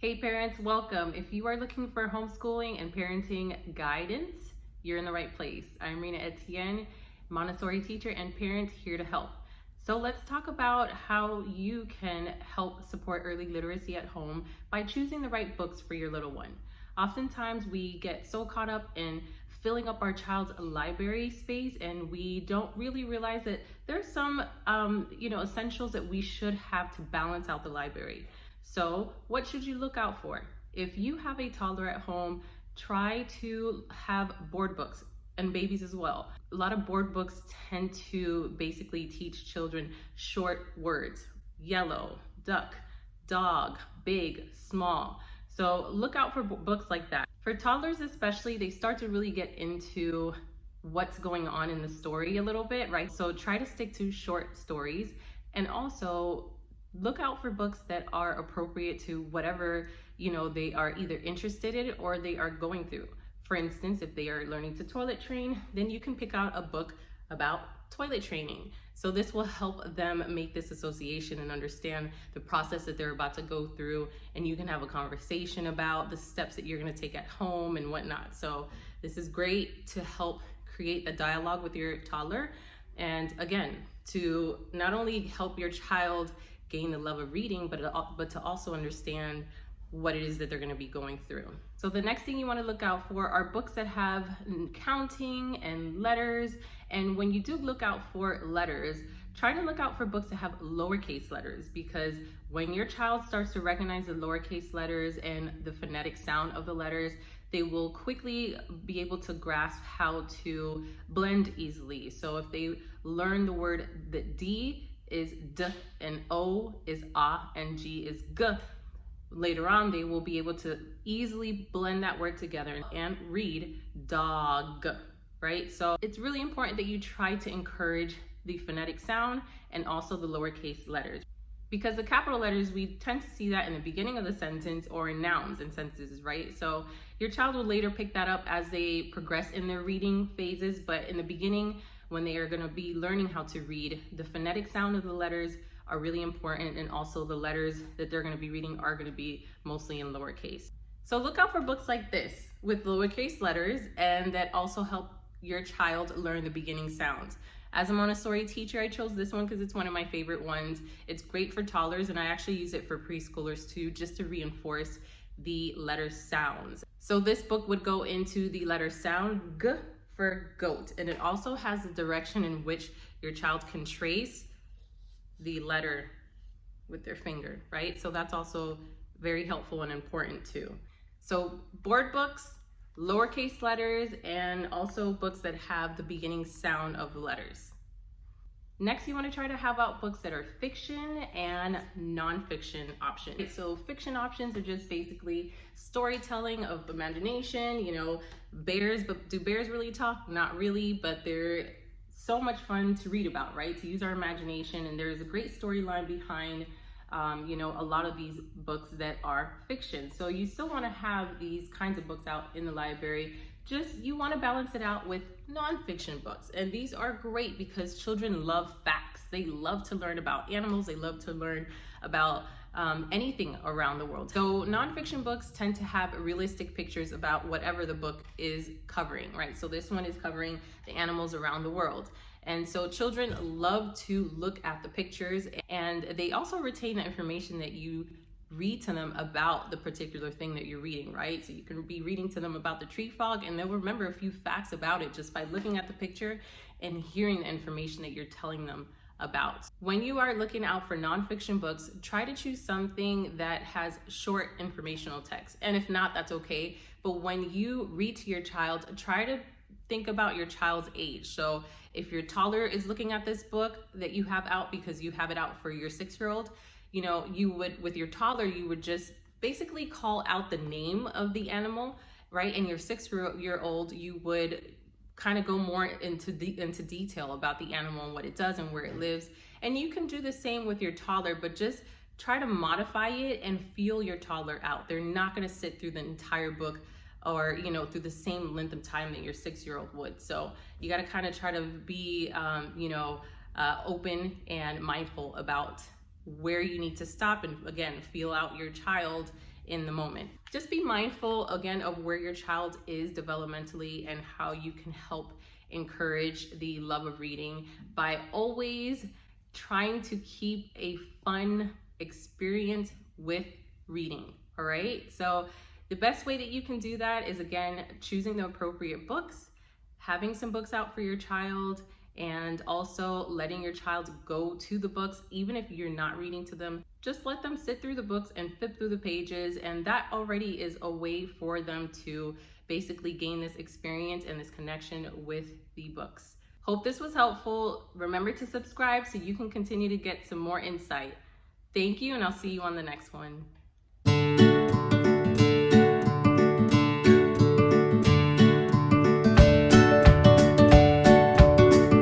Hey parents, welcome. If you are looking for homeschooling and parenting guidance, you're in the right place. I'm Rena Etienne, Montessori teacher and parent here to help. So let's talk about how you can help support early literacy at home by choosing the right books for your little one. Oftentimes we get so caught up in filling up our child's library space and we don't really realize that there's some essentials that we should have to balance out the library. So what should you look out for? If you have a toddler at home, try to have board books, and babies as well. A lot of board books tend to basically teach children short words: yellow, duck, dog, big, small. So look out for books like that. For toddlers especially, they start to really get into what's going on in the story a little bit, right? So try to stick to short stories, and also look out for books that are appropriate to whatever they are either interested in or they are going through. For instance, if they are learning to toilet train, then you can pick out a book about toilet training. So this will help them make this association and understand the process that they're about to go through, and you can have a conversation about the steps that you're going to take at home and whatnot. So this is great to help create a dialogue with your toddler, and again, to not only help your child gain the love of reading, but to also understand what it is that they're going to be going through. So the next thing you want to look out for are books that have counting and letters. And when you do look out for letters, try to look out for books that have lowercase letters, because when your child starts to recognize the lowercase letters and the phonetic sound of the letters, they will quickly be able to grasp how to blend easily. So if they learn the word that D is D and O is A and G is G, later on they will be able to easily blend that word together and read dog, right? So it's really important that you try to encourage the phonetic sound and also the lowercase letters, because the capital letters, we tend to see that in the beginning of the sentence or in nouns and sentences, right? So your child will later pick that up as they progress in their reading phases, but in the beginning, when they are going to be learning how to read, the phonetic sound of the letters are really important, and also the letters that they're going to be reading are going to be mostly in lowercase. So look out for books like this with lowercase letters, and that also help your child learn the beginning sounds. As a Montessori teacher, I chose this one because it's one of my favorite ones. It's great for toddlers, and I actually use it for preschoolers too, just to reinforce the letter sounds. So this book would go into the letter sound G for goat, and it also has the direction in which your child can trace the letter with their finger, right? So that's also very helpful and important too. So board books, lowercase letters, and also books that have the beginning sound of the letters. Next, you want to try to have out books that are fiction and non-fiction options. So fiction options are just basically storytelling of imagination, bears, but do bears really talk? Not really, but they're so much fun to read about, right? To use our imagination, and there's a great storyline behind a lot of these books that are fiction. So you still want to have these kinds of books out in the library. Just you want to balance it out with nonfiction books, and these are great because children love facts. They love to learn about animals. They love to learn about anything around the world. So nonfiction books tend to have realistic pictures about whatever the book is covering, right? So this one is covering the animals around the world. And so children love to look at the pictures, and they also retain the information that you read to them about the particular thing that you're reading, right? So you can be reading to them about the tree frog, and they'll remember a few facts about it just by looking at the picture and hearing the information that you're telling them about. When you are looking out for nonfiction books, try to choose something that has short informational text. And if not, that's okay. But when you read to your child, try to think about your child's age. So if your toddler is looking at this book that you have out because you have it out for your 6-year-old, you would, with your toddler, you would just basically call out the name of the animal, right? And your 6-year-old, you would kind of go more into detail about the animal and what it does and where it lives. And you can do the same with your toddler, but just try to modify it and feel your toddler out. They're not going to sit through the entire book or through the same length of time that your 6-year-old would. So you got to kind of try to be open and mindful about where you need to stop, and again, feel out your child in the moment. Just be mindful again of where your child is developmentally and how you can help encourage the love of reading by always trying to keep a fun experience with reading. All right, so the best way that you can do that is, again, choosing the appropriate books, having some books out for your child, and also letting your child go to the books. Even if you're not reading to them, just let them sit through the books and flip through the pages, and that already is a way for them to basically gain this experience and this connection with the books. Hope this was helpful. Remember to subscribe so you can continue to get some more insight. Thank you, and I'll see you on the next one.